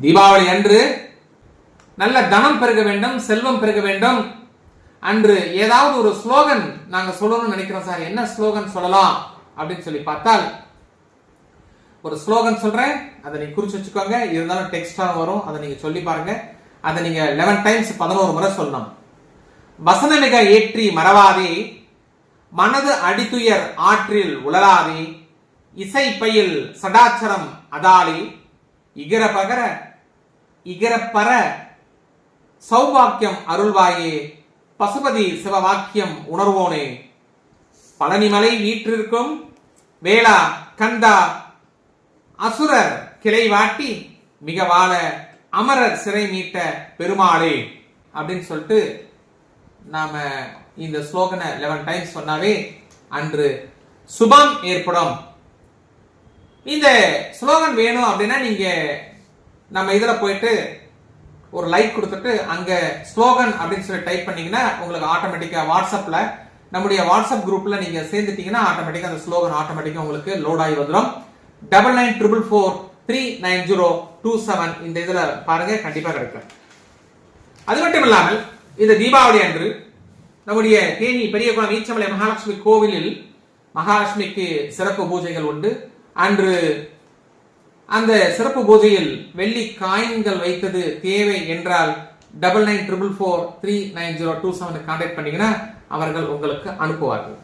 தீபாவளி அன்று நல்ல தனம் பெருக வேண்டும், செல்வம் பெருக வேண்டும். அன்று ஏதாவது ஒரு ஸ்லோகன் நாங்க சொல்லணும்னு நினைக்கிறோம் சார். என்ன ஸ்லோகன் சொல்லலாம் அப்படின்னு சொல்லி பார்த்தால், ஒரு ஸ்லோகன் சொல்றேன், அதை நீங்க குறிச்சு வச்சுக்கோங்க. இருந்தாலும் டெக்ஸ்டா வரும், அதை நீங்க சொல்லி பாருங்க. அதை நீங்க 11 டைம்ஸ் 11 முறை சொல்லணும். வசனமிக ஏற்றி மறவாதே, மனது அடித்துயர் ஆற்றில் உழலாதே, இசை பயில் சடாச்சரம் அதாலே, இகரப்பர சௌபாக்கியம் அருள்வாயே, பசுபதி சிவவாக்கியம் உணர்வோனே, பழனிமலை வீற்றிருக்கும் வேளா கந்தா, அசுரர் கிளை வாட்டி மிக வாழ அமரர் சிறை மீட்ட பெருமாளே அப்படின்னு சொல்லிட்டு நாம இந்த ஸ்லோகனை 11 டைம்ஸ் சொன்னாவே அன்று சுபம் ஏற்படும். இந்த ஸ்லோகன் வேணும் அப்படின்னா நீங்க நம்ம இதுல போயிட்டு ஒரு லைக் கொடுத்துட்டு அங்க ஸ்லோகன் அப்படின்னு சொல்லி டைப் பண்ணீங்கன்னா உங்களுக்கு ஆட்டோமேட்டிக்கா வாட்ஸ்அப்ல நம்முடைய வாட்ஸ்அப் குரூப்ல நீங்க சேர்ந்துட்டீங்கன்னா ஆட்டோமேட்டிக்கா அந்த ஸ்லோகன் ஆட்டோமேட்டிக்கா உங்களுக்கு லோட் ஆகி வந்துடும். 9944439027 இந்த இதுல பாருங்க, கண்டிப்பா கிடைக்கும். அது மட்டும் இல்லாமல் இந்த தீபாவளி அன்று நம்முடைய தேனி பெரியகுளம் ஈச்சமலை மகாலட்சுமி கோவிலில் மகாலட்சுமிக்கு சிறப்பு பூஜைகள் உண்டு. அன்று அந்த சிறப்பு பூஜையில் வெள்ளி காயின்கள் வைத்தது தேவை என்றால் 9944439027 கான்டாக்ட் பண்ணீங்கன்னா அவர்கள் உங்களுக்கு அனுப்புவார்கள்.